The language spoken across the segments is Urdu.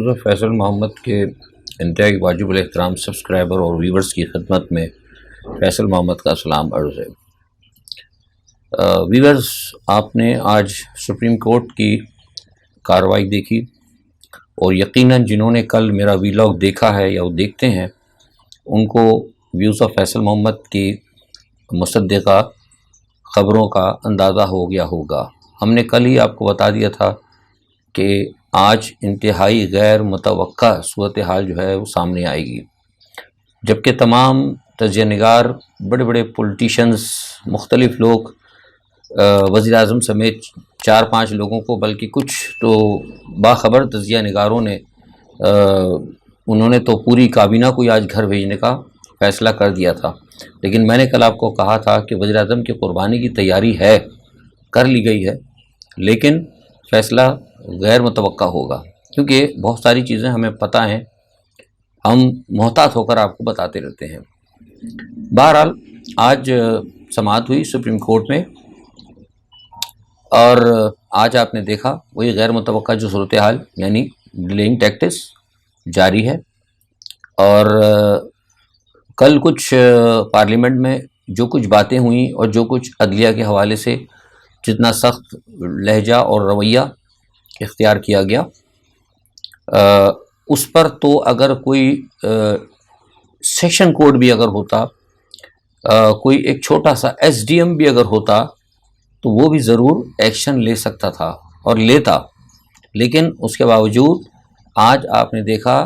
ڈاکٹر فیصل محمد کے انتہائی واجب الاحترام سبسکرائبر اور ویورز کی خدمت میں فیصل محمد کا سلام عرض ہے۔ ویورز، آپ نے آج سپریم کورٹ کی کارروائی دیکھی اور یقیناً جنہوں نے کل میرا ویلاگ دیکھا ہے یا وہ دیکھتے ہیں ان کو ویوز آف فیصل محمد کی مصدقہ خبروں کا اندازہ ہو گیا ہوگا۔ ہم نے کل ہی آپ کو بتا دیا تھا کہ آج انتہائی غیر متوقع صورتحال جو ہے وہ سامنے آئے گی، جبکہ تمام تجزیہ نگار، بڑے بڑے پولیٹیشنز، مختلف لوگ، وزیر اعظم سمیت 4-5 لوگوں کو، بلکہ کچھ تو باخبر تجزیہ نگاروں نے انہوں نے تو پوری کابینہ کو آج گھر بھیجنے کا فیصلہ کر دیا تھا۔ لیکن میں نے کل آپ کو کہا تھا کہ وزیر اعظم کی قربانی کی تیاری ہے، کر لی گئی ہے، لیکن فیصلہ غیر متوقع ہوگا، کیونکہ بہت ساری چیزیں ہمیں پتہ ہیں، ہم محتاط ہو کر آپ کو بتاتے رہتے ہیں۔ بہرحال آج سماعت ہوئی سپریم کورٹ میں، اور آج آپ نے دیکھا وہی غیر متوقع جو صورتحال یعنی ڈیلینگ ٹیکٹس جاری ہے، اور کل کچھ پارلیمنٹ میں جو کچھ باتیں ہوئیں اور جو کچھ عدلیہ کے حوالے سے جتنا سخت لہجہ اور رویہ اختیار کیا گیا، اس پر تو اگر کوئی سیشن کورٹ بھی اگر ہوتا، کوئی ایک چھوٹا سا ایس ڈی ایم بھی اگر ہوتا تو وہ بھی ضرور ایکشن لے سکتا تھا اور لیتا، لیکن اس کے باوجود آج آپ نے دیکھا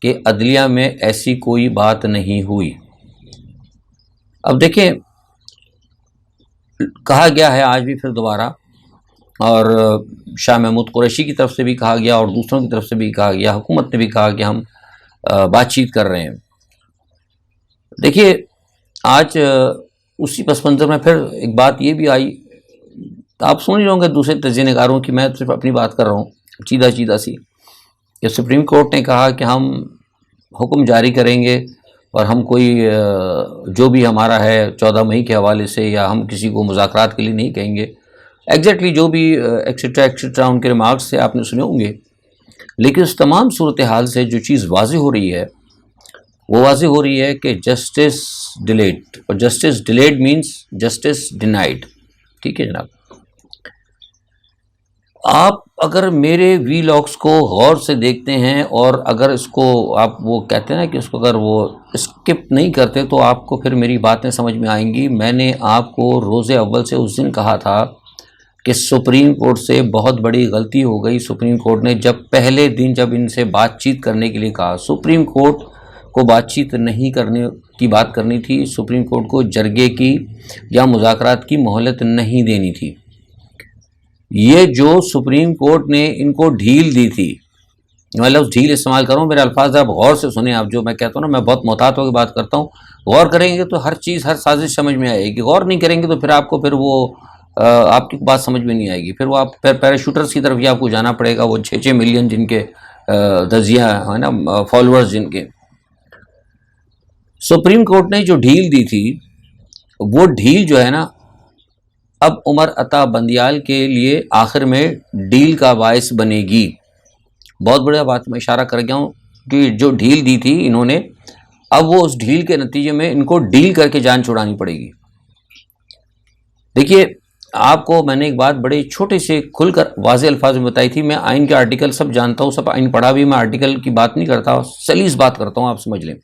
کہ عدلیہ میں ایسی کوئی بات نہیں ہوئی۔ اب دیکھیں، کہا گیا ہے آج بھی پھر دوبارہ، اور شاہ محمود قریشی کی طرف سے بھی کہا گیا اور دوسروں کی طرف سے بھی کہا گیا، حکومت نے بھی کہا کہ ہم بات چیت کر رہے ہیں۔ دیکھیے، آج اسی پس منظر میں پھر ایک بات یہ بھی آئی، آپ سن ہی ہوں گے دوسرے تجزیہ نگاروں کی، میں صرف اپنی بات کر رہا ہوں چیدہ سی، کہ سپریم کورٹ نے کہا کہ ہم حکم جاری کریں گے اور ہم کوئی جو بھی ہمارا ہے 14 مئی کے حوالے سے، یا ہم کسی کو مذاکرات کے لیے نہیں کہیں گے، ایگزیکٹلی جو بھی ایکسیٹرا ان کے ریمارکس سے آپ نے سنے ہوں گے۔ لیکن اس تمام صورتحال سے جو چیز واضح ہو رہی ہے وہ واضح ہو رہی ہے کہ جسٹس ڈیلیڈ، اور justice delayed means justice denied. ٹھیک ہے جناب، آپ اگر میرے وی لاگس کو غور سے دیکھتے ہیں اور اگر اس کو آپ وہ کہتے ہیں نا کہ اس کو اگر وہ اسکپ نہیں کرتے تو آپ کو پھر میری باتیں سمجھ میں آئیں گی۔ میں نے آپ کو روز اول سے اس دن کہا تھا کہ سپریم کورٹ سے بہت بڑی غلطی ہو گئی۔ سپریم کورٹ نے جب پہلے دن جب ان سے بات چیت کرنے کے لیے کہا، سپریم کورٹ کو بات چیت نہیں کرنے کی بات کرنی تھی، سپریم کورٹ کو جرگے کی یا مذاکرات کی مہلت نہیں دینی تھی۔ یہ جو سپریم کورٹ نے ان کو ڈھیل دی تھی، میں لفظ ڈھیل استعمال کروں، میرے الفاظ آپ غور سے سنیں، آپ جو میں کہتا ہوں نا، میں بہت محتاط ہو کے بات کرتا ہوں، غور کریں گے تو ہر چیز، ہر سازش سمجھ میں آئے گی، غور نہیں کریں گے تو پھر آپ کو پھر وہ آپ کی بات سمجھ میں نہیں آئے گی، پھر وہ آپ پھر پیراشوٹرز کی طرف ہی آپ کو جانا پڑے گا، وہ 6 ملین جن کے تجزیہ ہے نا، فالوورز جن کے۔ سپریم کورٹ نے جو ڈھیل دی تھی، وہ ڈھیل جو ہے نا، اب عمر عطا بندیال کے لیے آخر میں ڈیل کا باعث بنے گی۔ بہت بڑی بات میں اشارہ کر گیا ہوں کہ جو ڈھیل دی تھی انہوں نے، اب وہ اس ڈھیل کے نتیجے میں ان کو ڈیل کر کے جان چھڑانی پڑے گی۔ دیکھیے، آپ کو میں نے ایک بات بڑے چھوٹے سے کھل کر واضح الفاظ میں بتائی تھی، میں آئین کے آرٹیکل سب جانتا ہوں، سب آئین پڑھا بھی، میں آرٹیکل کی بات نہیں کرتا، سلیس بات کرتا ہوں، آپ سمجھ لیں۔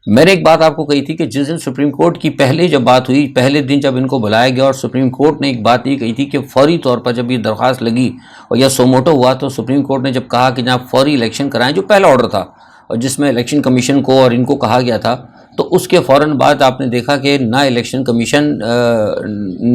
میں نے ایک بات آپ کو کہی تھی کہ جس دن سپریم کورٹ کی پہلے جب بات ہوئی، پہلے دن جب ان کو بلایا گیا اور سپریم کورٹ نے ایک بات یہ کہی تھی کہ فوری طور پر جب یہ درخواست لگی اور یہ سوموٹو ہوا تو سپریم کورٹ نے جب کہا کہ جناب فوری الیکشن کرائیں، جو پہلا آرڈر تھا اور جس میں الیکشن کمیشن کو اور ان کو کہا گیا تھا، تو اس کے فوراً بعد آپ نے دیکھا کہ نہ الیکشن کمیشن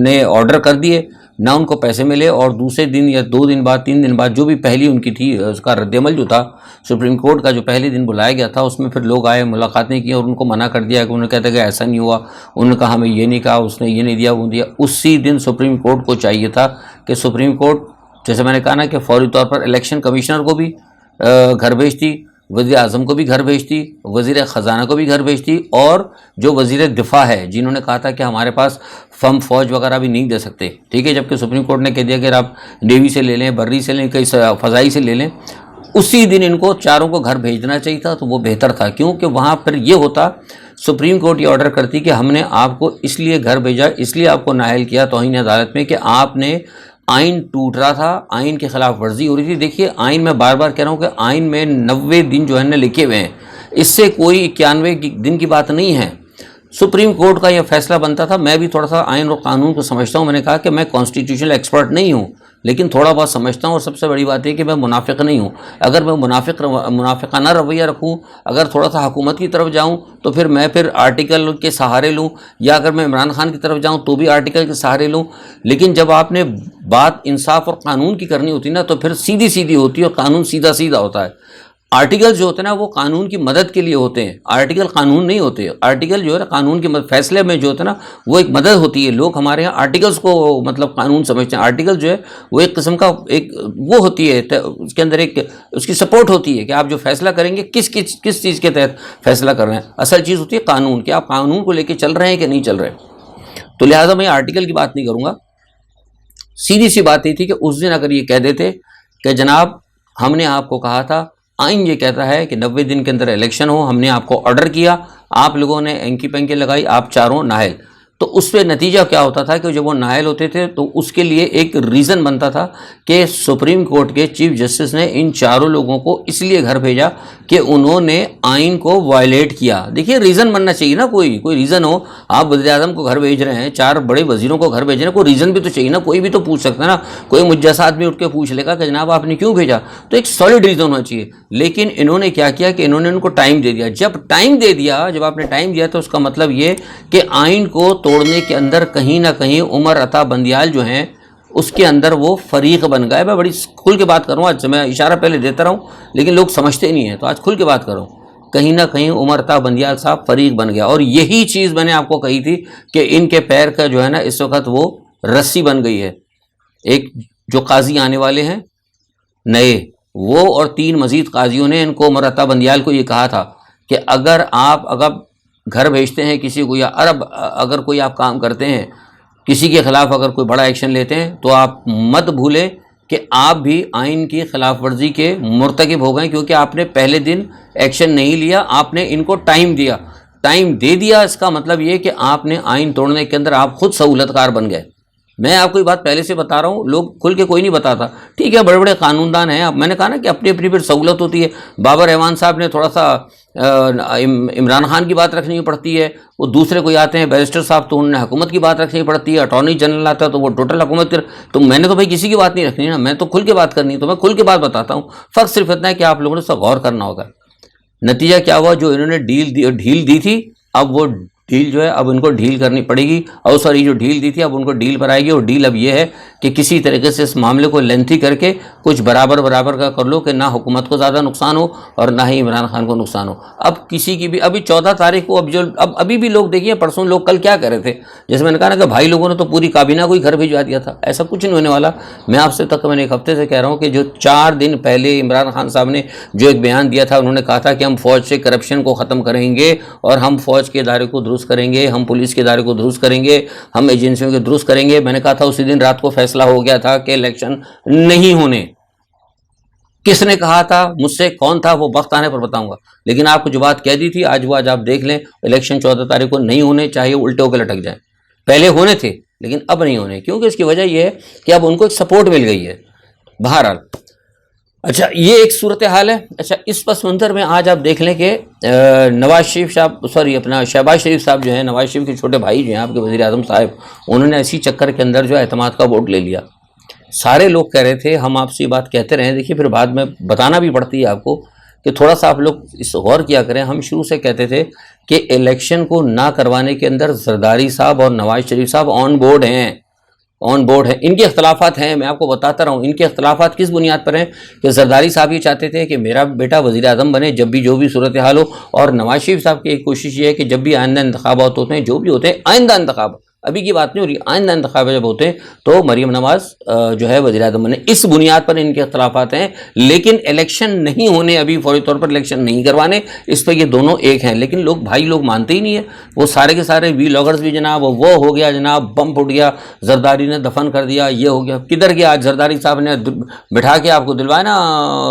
نے آرڈر کر دیے، نہ ان کو پیسے ملے، اور دوسرے دن یا 2 دن بعد 3 دن بعد جو بھی پہلی ان کی تھی اس کا رد عمل جو تھا سپریم کورٹ کا، جو پہلے دن بلایا گیا تھا، اس میں پھر لوگ آئے، ملاقاتیں کی اور ان کو منع کر دیا کہ انہوں نے کہتا کہ ایسا نہیں ہوا، انہوں نے کہا ہمیں یہ نہیں کہا، اس نے یہ نہیں دیا، وہ دیا۔ اسی دن سپریم کورٹ کو چاہیے تھا کہ سپریم کورٹ، جیسے میں نے کہا نا، کہ فوری طور پر الیکشن کمشنر کو بھی گھر بھیجتی، وزیر اعظم کو بھی گھر بھیجتی، وزیر خزانہ کو بھی گھر بھیجتی، اور جو وزیر دفاع ہے جنہوں نے کہا تھا کہ ہمارے پاس فوج وغیرہ بھی نہیں دے سکتے، ٹھیک ہے، جبکہ سپریم کورٹ نے کہہ دیا کہ آپ نیوی سے لے لیں، بری سے لیں، کئی فضائی سے لے لیں، اسی دن ان کو چاروں کو گھر بھیجنا چاہیے تھا، تو وہ بہتر تھا، کیونکہ وہاں پر یہ ہوتا سپریم کورٹ یہ آرڈر کرتی کہ ہم نے آپ کو اس لیے گھر بھیجا، اس لیے آپ کو نااہل کیا توہین عدالت میں کہ آپ نے آئین ٹوٹ رہا تھا، آئین کی خلاف ورزی ہو رہی تھی۔ دیکھیے آئین میں بار بار کہہ رہا ہوں کہ آئین میں 90 دن جو ہے نا لکھے ہوئے ہیں، اس سے کوئی 91 دن کی بات نہیں ہے۔ سپریم کورٹ کا یہ فیصلہ بنتا تھا۔ میں بھی تھوڑا سا آئین اور قانون کو سمجھتا ہوں، میں نے کہا کہ میں کانسٹیٹیوشنل ایکسپرٹ نہیں ہوں لیکن تھوڑا بہت سمجھتا ہوں، اور سب سے بڑی بات یہ کہ میں منافق نہیں ہوں۔ اگر میں منافقانہ رویہ رکھوں، اگر تھوڑا سا حکومت کی طرف جاؤں تو پھر آرٹیکل کے سہارے لوں، یا اگر میں عمران خان کی طرف جاؤں تو بھی آرٹیکل کے سہارے لوں۔ لیکن جب آپ نے بات انصاف اور قانون کی کرنی ہوتی نا تو پھر سیدھی سیدھی ہوتی ہے اور قانون سیدھا سیدھا ہوتا ہے۔ آرٹیکل جو ہوتے ہیں نا وہ قانون کی مدد کے لیے ہوتے ہیں، آرٹیکل قانون نہیں ہوتے۔ آرٹیکل جو ہے نا قانون کی مدد، فیصلے میں جو ہوتا ہے نا وہ ایک مدد ہوتی ہے۔ لوگ ہمارے یہاں آرٹیکلز کو مطلب قانون سمجھتے ہیں۔ آرٹیکل جو ہے وہ ایک قسم کا ایک وہ ہوتی ہے، اس کے اندر ایک اس کی سپورٹ ہوتی ہے کہ آپ جو فیصلہ کریں گے کس چیز کے تحت فیصلہ کر رہے ہیں۔ اصل چیز ہوتی ہے قانون، کہ آپ قانون کو لے کے چل رہے ہیں کہ نہیں چل رہے۔ تو لہٰذا میں آرٹیکل کی بات نہیں کروں گا، سیدھی سی بات یہ تھی کہ اس دن اگر یہ کہہ دیتے کہ جناب ہم نے آپ کو کہا تھا، آئین یہ کہتا ہے کہ 90 دن کے اندر الیکشن ہو، ہم نے آپ کو آرڈر کیا، آپ لوگوں نے اینکی پینکی لگائی، آپ چاروں نااہل، تو اس پہ نتیجہ کیا ہوتا تھا کہ جب وہ نااہل ہوتے تھے تو اس کے لیے ایک ریزن بنتا تھا کہ سپریم کورٹ کے چیف جسٹس نے ان چاروں لوگوں کو اس لیے گھر بھیجا کہ انہوں نے آئین کو وائلیٹ کیا۔ دیکھیے ریزن بننا چاہیے نا، کوئی ریزن ہو۔ آپ وزیر اعظم کو گھر بھیج رہے ہیں، 4 بڑے وزیروں کو گھر بھیج رہے ہیں، کوئی ریزن بھی تو چاہیے نا، کوئی بھی تو پوچھ سکتا ہے نا۔ کوئی مجھ جیسا آدمی اٹھ کے پوچھ لے گا کہ جناب آپ نے کیوں بھیجا، تو ایک سالڈ ریزن ہونا چاہیے۔ لیکن انہوں نے کیا کیا کہ انہوں نے ان کو ٹائم دے دیا۔ جب آپ نے ٹائم دیا تو اس کا مطلب یہ کہ آئین کو توڑنے کے اندر کہیں نہ کہیں عمر عطا بندیال جو ہیں اس کے اندر وہ فریق بن گئے۔ میں بڑی کھل کے بات کروں، آج میں اشارہ پہلے دیتا رہا ہوں لیکن لوگ سمجھتے نہیں ہیں، تو آج کھل کے بات کروں۔ کہیں نہ کہیں عمر عطا بندیال صاحب فریق بن گیا، اور یہی چیز میں نے آپ کو کہی تھی کہ ان کے پیر کا جو ہے نا اس وقت وہ رسی بن گئی ہے۔ ایک جو قاضی آنے والے ہیں نئے، وہ اور 3 مزید قاضیوں نے ان کو، عمر عطا بندیال کو یہ کہا تھا کہ اگر گھر بھیجتے ہیں کسی کو، یا اگر کوئی آپ کام کرتے ہیں کسی کے خلاف، اگر کوئی بڑا ایکشن لیتے ہیں تو آپ مت بھولیں کہ آپ بھی آئین کی خلاف ورزی کے مرتکب ہو گئے، کیونکہ آپ نے پہلے دن ایکشن نہیں لیا، آپ نے ان کو ٹائم دے دیا۔ اس کا مطلب یہ کہ آپ نے آئین توڑنے کے اندر آپ خود سہولت کار بن گئے۔ میں آپ کو یہ بات پہلے سے بتا رہا ہوں، لوگ کھل کے کوئی نہیں بتاتا۔ ٹھیک ہے بڑے بڑے قانون دان ہیں، اب میں نے کہا نا کہ اپنی پھر سہولت ہوتی ہے۔ بابر احوان صاحب نے تھوڑا سا عمران خان کی بات رکھنی پڑتی ہے، وہ دوسرے کوئی آتے ہیں بیرسٹر صاحب تو انہوں نے حکومت کی بات رکھنی پڑتی ہے، اٹارنی جنرل آتا ہے تو وہ ٹوٹل حکومت تو میں نے تو بھائی کسی کی بات نہیں رکھنی نا، میں تو کھل کے بات کرنی ہے، تو میں کھل کے بات بتاتا ہوں۔ فرق صرف اتنا ہے کہ آپ لوگوں نے اس کا غور کرنا ہوگا۔ نتیجہ کیا ہوا، جو انہوں نے ڈھیل دی تھی، اب وہ ڈھیل جو ہے اب ان کو ڈھیل کرنی پڑے گی، اور سوری جو ڈھیل دی تھی اب ان کو ڈھیل پر آئے گی۔ اور ڈھیل اب یہ ہے کہ کسی طریقے سے اس معاملے کو لینتھی کر کے کچھ برابر کا کر لو کہ نہ حکومت کو زیادہ نقصان ہو اور نہ ہی عمران خان کو نقصان ہو۔ اب کسی کی بھی ابھی 14 تاریخ کو ابھی بھی لوگ دیکھیے، پرسوں لوگ کل کیا کہہ رہے تھے، جیسے میں نے کہا نا کہ بھائی لوگوں نے تو پوری کابینہ کو ہی گھر بھیجوا دیا تھا۔ ایسا کچھ نہیں ہونے والا۔ میں آپ سے تقریباً ایک ہفتے سے کہہ رہا ہوں کہ جو 4 دن پہلے عمران خان صاحب نے جو ایک بیان دیا تھا، انہوں نے کہا تھا کہ ہم فوج سے کرپشن کو ختم کریں گے اور ہم فوج کے ادارے کو درست کریں گے، ہم پولیس کے ادارے کو درست کریں گے، ہم ایجنسیوں کے درست کریں گے۔ میں نے کہا تھا اسی دن رات کو فیصلہ ہو گیا تھا کہ الیکشن نہیں ہونے۔ کس نے کہا تھا، مجھ سے کون تھا، وہ وقت آنے پر بتاؤں گا، لیکن آپ کو جو بات کہہ دی تھی آج آپ دیکھ لیں، الیکشن 14 تاریخ کو نہیں ہونے، چاہیے الٹے ہو کے لٹک جائیں۔ پہلے ہونے تھے لیکن اب نہیں ہونے، کیونکہ اس کی وجہ یہ ہے کہ اب ان کو ایک سپورٹ مل گئی ہے۔ بہرحال اچھا یہ ایک صورتحال ہے۔ اچھا اس پس منظر میں آج آپ دیکھ لیں کہ شہباز شریف صاحب جو ہیں، نواز شریف کے چھوٹے بھائی جو ہیں آپ کے وزیر اعظم صاحب، انہوں نے اسی چکر کے اندر جو اعتماد کا ووٹ لے لیا۔ سارے لوگ کہہ رہے تھے، ہم آپ سے یہ بات کہتے رہے، دیکھیے پھر بعد میں بتانا بھی پڑتی ہے آپ کو کہ تھوڑا سا آپ لوگ اس غور کیا کریں۔ ہم شروع سے کہتے تھے کہ الیکشن کو نہ کروانے کے اندر زرداری صاحب اور نواز شریف صاحب آن بورڈ ہیں۔ ان کے اختلافات ہیں، میں آپ کو بتاتا رہا ہوں۔ ان کے اختلافات کس بنیاد پر ہیں کہ زرداری صاحب یہ چاہتے تھے کہ میرا بیٹا وزیر اعظم بنے جب بھی جو بھی صورتحال ہو، اور نواز شریف صاحب کی ایک کوشش یہ ہے کہ جب بھی آئندہ انتخابات ہوتے ہیں، جو بھی ہوتے ہیں آئندہ انتخاب، ابھی کی بات نہیں ہو رہی، آئندہ انتخاب جب ہوتے ہیں تو مریم نواز جو ہے وزیر اعظم بنے. اس بنیاد پر ان کے اختلافات ہیں، لیکن الیکشن نہیں ہونے، ابھی فوری طور پر الیکشن نہیں کروانے، اس پہ یہ دونوں ایک ہیں. لیکن لوگ مانتے ہی نہیں ہیں. وہ سارے کے سارے ویلاگرز بھی جناب وہ ہو گیا جناب، بم پھٹ گیا، زرداری نے دفن کر دیا، یہ ہو گیا. کدھر گیا آج زرداری صاحب نے بٹھا کے آپ کو دلوایا نا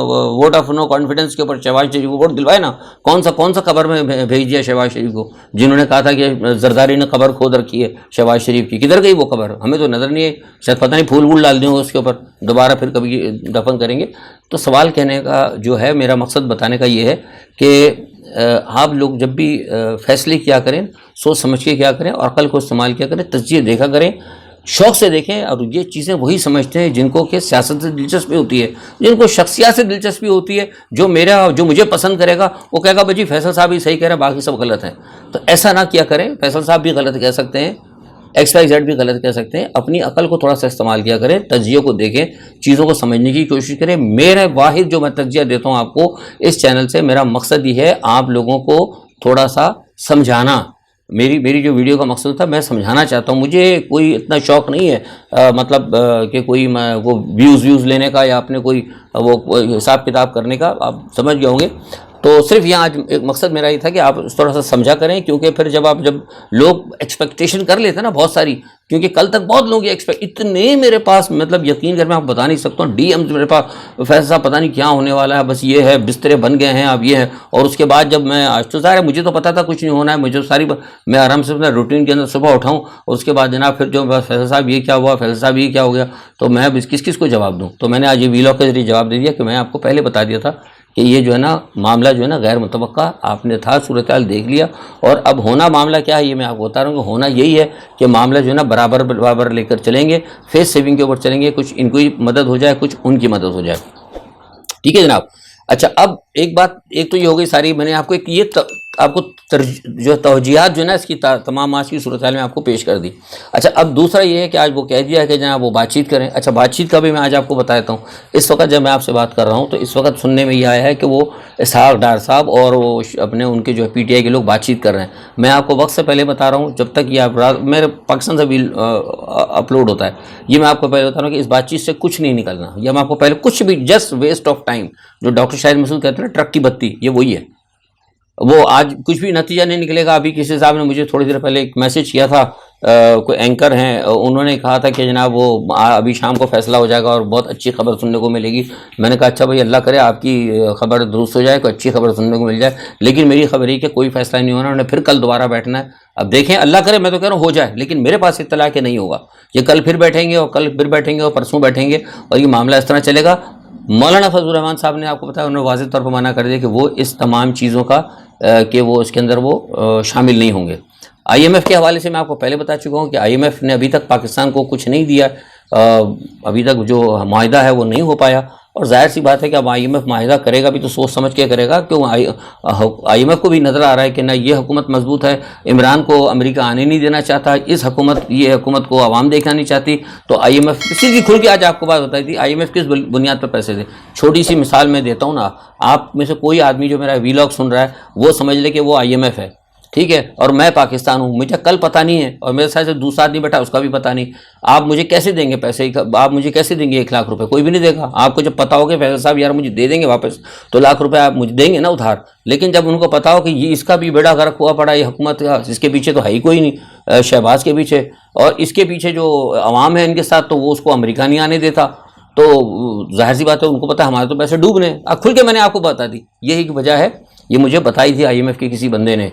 ووٹ آف نو کانفیڈنس کے اوپر شہباز شریف کو ووٹ دلوائے نا. کون سا قبر میں بھیج دیا شہباز شریف کو، جنہوں نے کہا تھا کہ زرداری نے قبر کھود رکھی ہے شہباز شریف کی. کدھر گئی وہ قبر؟ ہمیں تو نظر نہیں ہے. شاید پتہ نہیں پھول ڈال دیں گے اس کے اوپر، دوبارہ پھر کبھی دفن کریں گے. تو سوال کہنے کا جو ہے، میرا مقصد بتانے کا یہ ہے کہ آپ لوگ جب بھی فیصلے کیا کریں سوچ سمجھ کے کیا کریں، اور عقل کو استعمال کیا کریں، تجزیے دیکھا کریں، شوق سے دیکھیں. اور یہ چیزیں وہی سمجھتے ہیں جن کو کہ سیاست سے دلچسپی ہوتی ہے، جن کو شخصیات سے دلچسپی ہوتی ہے. جو مجھے پسند کرے گا وہ کہے گا بھائی فیصل صاحب ہی صحیح کہہ رہے ہیں، باقی سب غلط ہیں. تو ایسا نہ کیا کریں. فیصل صاحب بھی غلط کہہ سکتے ہیں، ایکس وائی زیڈ بھی غلط کہہ سکتے ہیں. اپنی عقل کو تھوڑا سا استعمال کیا کریں، تجزیے کو دیکھیں، چیزوں کو سمجھنے کی کوشش کریں. میرا واحد جو میں تجزیہ دیتا ہوں آپ کو اس چینل سے، میرا مقصد یہ ہے آپ لوگوں کو تھوڑا سا سمجھانا. میری جو ویڈیو کا مقصد تھا، میں سمجھانا چاہتا ہوں. مجھے کوئی اتنا شوق نہیں ہے مطلب کہ کوئی وہ ویوز لینے کا یا اپنے کوئی وہ حساب کتاب کرنے کا. آپ سمجھ گئے ہوں گے. تو صرف یہاں آج ایک مقصد میرا یہ تھا کہ آپ تھوڑا سا سمجھا کریں، کیونکہ پھر جب لوگ ایکسپیکٹیشن کر لیتے ہیں نا بہت ساری، کیونکہ کل تک بہت لوگ اتنے میرے پاس مطلب یقین کر میں آپ بتا نہیں سکتا ہوں، ڈی ایم میرے پاس فیصل صاحب پتہ نہیں کیا ہونے والا ہے، بس یہ ہے بسترے بن گئے ہیں اب یہ ہے. اور اس کے بعد جب میں آج تو ظاہر ہے مجھے تو پتا تھا کچھ نہیں ہونا ہے، مجھے میں آرام سے اپنا روٹین کے اندر صبح اٹھاؤں، اور اس کے بعد جناب پھر جو فیصل صاحب یہ کیا ہوا، فیصل صاحب یہ کیا ہو گیا، تو میں کس کو جواب دوں. تو میں نے آج یہ ویلاگ کے ذریعے جواب دے دیا کہ میں آپ کو پہلے بتا دیا تھا کہ یہ جو ہے نا معاملہ جو ہے نا غیر متوقع آپ نے تھا، صورتحال دیکھ لیا. اور اب ہونا معاملہ کیا ہے یہ میں آپ کو بتا رہا ہوں کہ ہونا یہی ہے کہ معاملہ جو ہے نا برابر لے کر چلیں گے، فیس سیونگ کے اوپر چلیں گے. کچھ ان کی مدد ہو جائے، کچھ ان کی مدد ہو جائے. ٹھیک ہے جناب. اچھا اب ایک بات، ایک تو یہ ہو گئی ساری، میں نے آپ کو آپ کو جو توجیہات جو ہے نا اس کی تمام آج کی صورتحال میں آپ کو پیش کر دی. اچھا اب دوسرا یہ ہے کہ آج وہ کہہ دیا ہے کہ جناب وہ بات چیت کریں. اچھا بات چیت کا بھی میں آج آپ کو بتا دیتا ہوں. اس وقت جب میں آپ سے بات کر رہا ہوں تو اس وقت سننے میں یہ آیا ہے کہ وہ اسحاق ڈار صاحب اور وہ اپنے ان کے جو پی ٹی آئی کے لوگ بات چیت کر رہے ہیں. میں آپ کو وقت سے پہلے بتا رہا ہوں، جب تک یہ میرے پاکستان سے بھی اپلوڈ ہوتا ہے، یہ میں آپ کو پہلے بتا رہا ہوں کہ اس بات چیت سے کچھ نہیں نکلنا. یہ میں آپ کو پہلے کچھ بھی جسٹ ویسٹ آف ٹائم، جو ڈاکٹر شاہد مسعود کہتے ہیں نا ٹرک کی بتی، یہ وہی ہے. وہ آج کچھ بھی نتیجہ نہیں نکلے گا. ابھی کسی صاحب نے مجھے تھوڑی دیر پہلے ایک میسج کیا تھا، کوئی اینکر ہیں، انہوں نے کہا تھا کہ جناب وہ ابھی شام کو فیصلہ ہو جائے گا اور بہت اچھی خبر سننے کو ملے گی. میں نے کہا اچھا بھائی اللہ کرے آپ کی خبر درست ہو جائے، کوئی اچھی خبر سننے کو مل جائے. لیکن میری خبر یہ کہ کوئی فیصلہ نہیں ہونا، انہوں نے پھر کل دوبارہ بیٹھنا ہے. اب دیکھیں اللہ کرے، میں تو کہہ رہا ہوں ہو جائے، لیکن میرے پاس اطلاع کہ نہیں ہوگا. یہ کل پھر بیٹھیں گے اور کل پھر بیٹھیں گے اور پرسوں بیٹھیں گے اور یہ معاملہ اس طرح چلے گا. مولانا فضل الرحمان صاحب نے آپ کو بتایا، انہوں نے واضح طور پر منع کر دیا کہ وہ اس تمام چیزوں کا کہ وہ اس کے اندر وہ شامل نہیں ہوں گے. آئی ایم ایف کے حوالے سے میں آپ کو پہلے بتا چکا ہوں کہ آئی ایم ایف نے ابھی تک پاکستان کو کچھ نہیں دیا. ابھی تک جو معاہدہ ہے وہ نہیں ہو پایا، اور ظاہر سی بات ہے کہ اب آئی ایم ایف معاہدہ کرے گا بھی تو سوچ سمجھ کے کرے گا. کیوں آئی ایم ایف کو بھی نظر آ رہا ہے کہ نہ یہ حکومت مضبوط ہے، عمران کو امریکہ آنے نہیں دینا چاہتا، یہ حکومت کو عوام دیکھنا نہیں چاہتی. تو آئی ایم ایف سیدھی کھل کے آج آپ کو بات بتائی تھی، آئی ایم ایف کس بنیاد پر پیسے دے. چھوٹی سی مثال میں دیتا ہوں نا، آپ میں سے کوئی آدمی جو میرا ویلاگ سن رہا ہے وہ سمجھ لے کہ وہ آئی ایم ایف ہے، ٹھیک ہے، اور میں پاکستان ہوں. مجھے کل پتہ نہیں ہے، اور میرے ساتھ دوسرا آدمی بیٹھا اس کا بھی پتہ نہیں. آپ مجھے کیسے دیں گے پیسے؟ آپ مجھے کیسے دیں گے 1 لاکھ روپے؟ کوئی بھی نہیں دے گا. آپ کو جب پتہ ہو کہ فیصل صاحب یار مجھے دے دیں گے واپس تو 1 لاکھ روپے آپ مجھے دیں گے نا ادھار. لیکن جب ان کو پتہ ہو کہ یہ اس کا بھی بیڑا غرق ہوا پڑا، یہ حکومت کا، اس کے پیچھے تو ہے ہی کوئی نہیں شہباز کے پیچھے، اور اس کے پیچھے جو عوام ہے ان کے ساتھ، تو وہ اس کو امریکہ نہیں آنے دیتا. تو ظاہر سی بات ہے ان کو پتہ ہے ہمارے تو پیسے ڈوبنے. اب کھل کے میں نے آپ کو بتا دی، یہی وجہ ہے. یہ مجھے بتائی تھی آئی ایم ایف کے کسی بندے نے،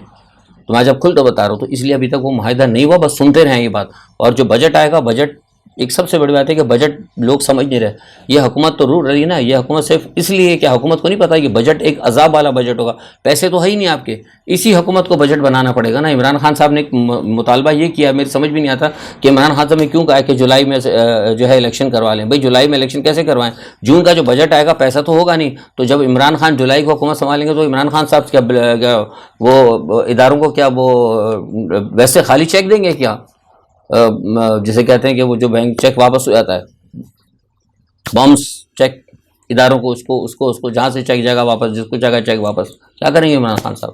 تو میں جب کھل تو بتا رہا ہوں. تو اس لیے ابھی تک وہ معاہدہ نہیں ہوا، بس سنتے رہیں یہ بات. اور جو بجٹ آئے گا، بجٹ ایک سب سے بڑی بات ہے کہ بجٹ لوگ سمجھ نہیں رہے. یہ حکومت تو رول رہی ہے نا، یہ حکومت صرف اس لیے کہ حکومت کو نہیں پتا کہ بجٹ ایک عذاب والا بجٹ ہوگا. پیسے تو ہے ہی نہیں آپ کے، اسی حکومت کو بجٹ بنانا پڑے گا نا. عمران خان صاحب نے ایک مطالبہ یہ کیا، میری سمجھ بھی نہیں آتا کہ عمران خان صاحب نے کیوں کہا کہ جولائی میں جو ہے الیکشن کروا لیں. بھائی جولائی میں الیکشن کیسے کروائیں؟ جون کا جو بجٹ آئے گا پیسہ تو ہوگا نہیں. تو جب عمران خان جولائی کو حکومت سنبھالیں گے تو عمران خان صاحب کیا وہ اداروں کو کیا وہ ویسے خالی چیک دیں گے کیا؟ جسے کہتے ہیں کہ وہ جو بینک چیک واپس ہو جاتا ہے، باؤنس چیک اداروں کو، اس کو جہاں سے چیک جائے گا واپس، جس کو جائے گا چیک واپس، کیا کریں گے عمران خان صاحب؟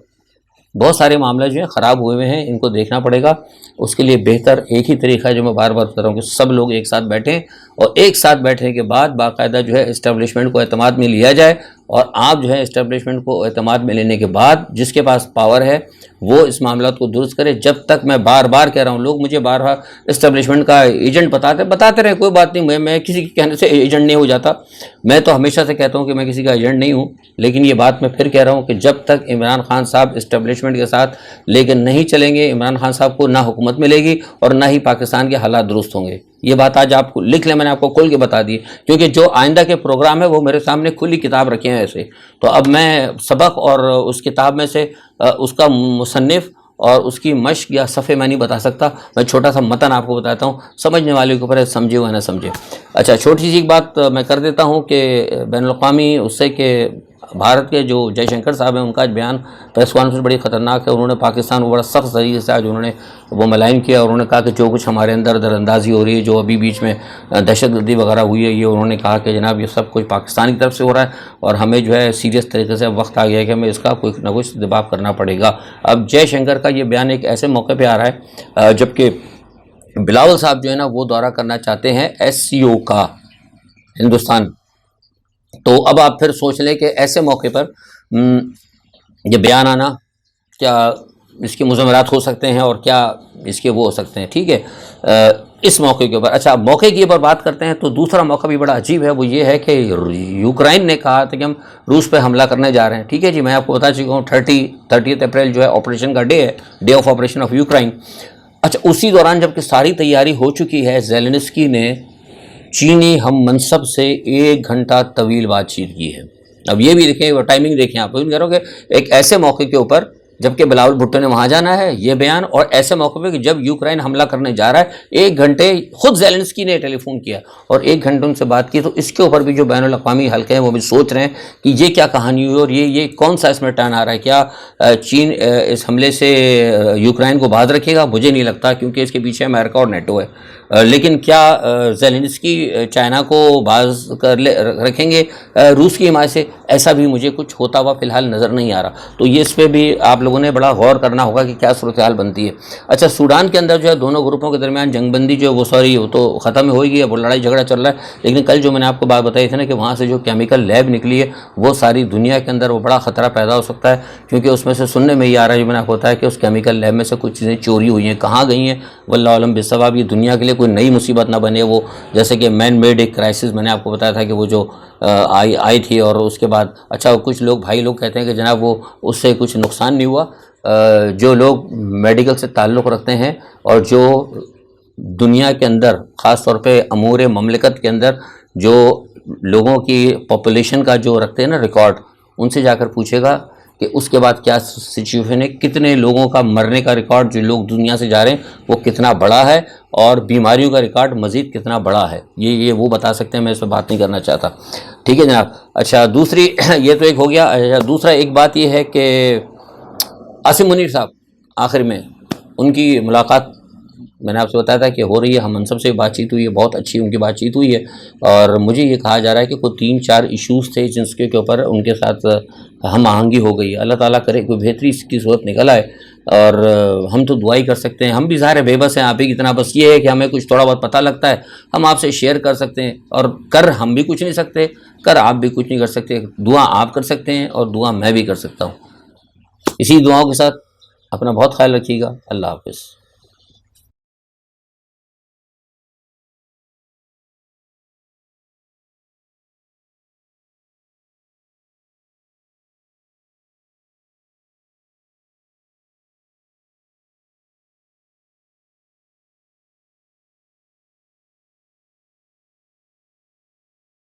بہت سارے معاملے جو ہیں خراب ہوئے ہیں، ان کو دیکھنا پڑے گا۔ اس کے لیے بہتر ایک ہی طریقہ ہے جو میں بار بار کر رہا ہوں کہ سب لوگ ایک ساتھ بیٹھیں، اور ایک ساتھ بیٹھنے کے بعد باقاعدہ جو ہے اسٹیبلشمنٹ کو اعتماد میں لیا جائے، اور آپ جو ہے اسٹیبلشمنٹ کو اعتماد میں لینے کے بعد جس کے پاس پاور ہے وہ اس معاملات کو درست کرے۔ جب تک میں بار بار کہہ رہا ہوں، لوگ مجھے بار بار اسٹیبلشمنٹ کا ایجنٹ بتاتے رہے، کوئی بات نہیں، میں کسی کے کہنے سے ایجنٹ نہیں ہو جاتا، میں تو ہمیشہ سے کہتا ہوں کہ میں کسی کا ایجنٹ نہیں ہوں، لیکن یہ بات میں پھر کہہ رہا ہوں کہ جب تک عمران خان صاحب اسٹیبلشمنٹ کے ساتھ لیکن نہیں چلیں گے، عمران خان صاحب کو نہ حکومت ملے گی اور نہ ہی پاکستان کے حالات درست ہوں گے۔ یہ بات آج آپ کو لکھ لیں، میں نے آپ کو کھول کے بتا دی، کیونکہ جو آئندہ کے پروگرام ہے وہ میرے سامنے کھلی کتاب رکھے ہیں ایسے، تو اب میں سبق اور اس کتاب میں سے اس کا مصنف اور اس کی مشق یا صفحے میں نہیں بتا سکتا، میں چھوٹا سا متن آپ کو بتاتا ہوں، سمجھنے والے کے اوپر ہے، سمجھے ہوئے نہ سمجھے۔ اچھا، چھوٹی سی ایک بات میں کر دیتا ہوں کہ بین الاقوامی اس سے کہ بھارت کے جو جے شنکر صاحب ہیں، ان کا بیان پریس کانفرنس بڑی خطرناک ہے، انہوں نے پاکستان کو بڑا سخت طریقے سے آج انہوں نے وہ ملائم کیا، اور انہوں نے کہا کہ جو کچھ ہمارے اندر در اندازی ہو رہی ہے، جو ابھی بیچ میں دہشت گردی وغیرہ ہوئی ہے، یہ انہوں نے کہا کہ جناب یہ سب کچھ پاکستان کی طرف سے ہو رہا ہے، اور ہمیں جو ہے سیریس طریقے سے وقت آ گیا ہے کہ ہمیں اس کا کوئی نہ کچھ دباؤ کرنا پڑے گا۔ اب جے شنکر کا یہ بیان ایک ایسے موقع پہ آ رہا ہے جبکہ بلاول صاحب جو ہے نا وہ دورہ کرنا چاہتے ہیں SCO کا ہندوستان، تو اب آپ پھر سوچ لیں کہ ایسے موقع پر یہ بیان آنا، کیا اس کے مضمرات ہو سکتے ہیں اور کیا اس کے وہ ہو سکتے ہیں، ٹھیک ہے، اس موقع کے اوپر۔ اچھا، موقع کی اوپر بات کرتے ہیں تو دوسرا موقع بھی بڑا عجیب ہے، وہ یہ ہے کہ یوکرائن نے کہا تھا کہ ہم روس پہ حملہ کرنے جا رہے ہیں، ٹھیک ہے جی، میں آپ کو بتا چکا ہوں 30 اپریل جو ہے آپریشن کا ڈے ہے، day of operation of Ukraine. اچھا، اسی دوران جب کہ ساری تیاری ہو چکی ہے، زیلنسکی نے چینی ہم منصب سے 1 گھنٹہ طویل بات چیت کی ہے۔ اب یہ بھی دیکھیں، ٹائمنگ دیکھیں، آپ کہہ رہے ہو کہ ایک ایسے موقع کے اوپر جبکہ بلاول بھٹو نے وہاں جانا ہے، یہ بیان، اور ایسے موقع پہ کہ جب یوکرائن حملہ کرنے جا رہا ہے، 1 گھنٹے خود زیلنسکی نے ٹیلی فون کیا اور 1 گھنٹے ان سے بات کی، تو اس کے اوپر بھی جو بین الاقوامی حلقے ہیں وہ بھی سوچ رہے ہیں کہ یہ کیا کہانی ہوئی، اور یہ کون سا اس میں ٹرن آ رہا ہے، کیا چین اس حملے سے یوکرائن کو باز رکھے گا؟ مجھے نہیں لگتا، کیونکہ اس کے پیچھے امریکہ اور نیٹو ہے، لیکن کیا زیلنسکی چائنا کو باز رکھیں گے روس کی حمایت سے؟ ایسا بھی مجھے کچھ ہوتا ہوا فی الحال نظر نہیں آ رہا، تو یہ اس پہ بھی آپ لوگوں نے بڑا غور کرنا ہوگا کہ کیا صورتحال بنتی ہے۔ اچھا، سوڈان کے اندر جو ہے دونوں گروپوں کے درمیان جنگ بندی جو وہ تو ختم ہو گئی ہے، وہ لڑائی جھگڑا چل رہا ہے، لیکن کل جو میں نے آپ کو بات بتائی تھی نا کہ وہاں سے جو کیمیکل لیب نکلی ہے وہ ساری دنیا کے اندر وہ بڑا خطرہ پیدا ہو سکتا ہے، کیونکہ اس میں سے سننے میں یہ آ رہا ہے جو میں نے آپ کو بتایا کہ اس کیمیکل لیب میں سے کچھ چیزیں چوری ہوئی ہیں، کہاں گئی ہیں واللہ عالم بالصواب، یہ دنیا کے لیے کوئی نئی مصیبت نہ بنے، وہ جیسے کہ مین میڈ ایک کرائسس میں نے آپ کو بتایا تھا کہ وہ جو آئی تھی، اور اس کے بعد اچھا کچھ لوگ بھائی لوگ کہتے ہیں کہ جناب وہ اس سے کچھ نقصان نہیں ہوا، جو لوگ میڈیکل سے تعلق رکھتے ہیں اور جو دنیا کے اندر خاص طور پہ امور مملکت کے اندر جو لوگوں کی پاپولیشن کا جو رکھتے ہیں نا ریکارڈ، ان سے جا کر پوچھے گا کہ اس کے بعد کیا سچویشن ہے، کتنے لوگوں کا مرنے کا ریکارڈ جو لوگ دنیا سے جا رہے ہیں وہ کتنا بڑا ہے، اور بیماریوں کا ریکارڈ مزید کتنا بڑا ہے، یہ وہ بتا سکتے ہیں، میں اس پہ بات نہیں کرنا چاہتا، ٹھیک ہے جناب۔ اچھا، دوسری یہ تو ایک ہو گیا، دوسرا ایک بات یہ ہے کہ عاصم منیر صاحب آخر میں ان کی ملاقات میں نے آپ سے بتایا تھا کہ ہو رہی ہے، ہم منصب سے بات چیت ہوئی ہے، بہت اچھی ان کی بات چیت ہوئی ہے، اور مجھے یہ کہا جا رہا ہے کہ کوئی 3-4 ایشوز تھے جن کے اوپر ان کے ساتھ ہم آہنگی ہو گئی ہے، اللہ تعالیٰ کرے کوئی بہتری اس کی صورت نکل آئے، اور ہم تو دعائی کر سکتے ہیں، ہم بھی ظاہر ہے بے بس ہیں، آپ ہی اتنا بس یہ ہے کہ ہمیں کچھ تھوڑا بہت پتہ لگتا ہے، ہم آپ سے شیئر کر سکتے ہیں، اور کر ہم بھی کچھ نہیں سکتے، کر آپ بھی کچھ نہیں کر سکتے، دعا آپ کر سکتے ہیں اور دعا میں بھی کر سکتا ہوں۔ اسی دعاؤں کے ساتھ اپنا بہت خیال رکھیے گا، اللہ حافظ۔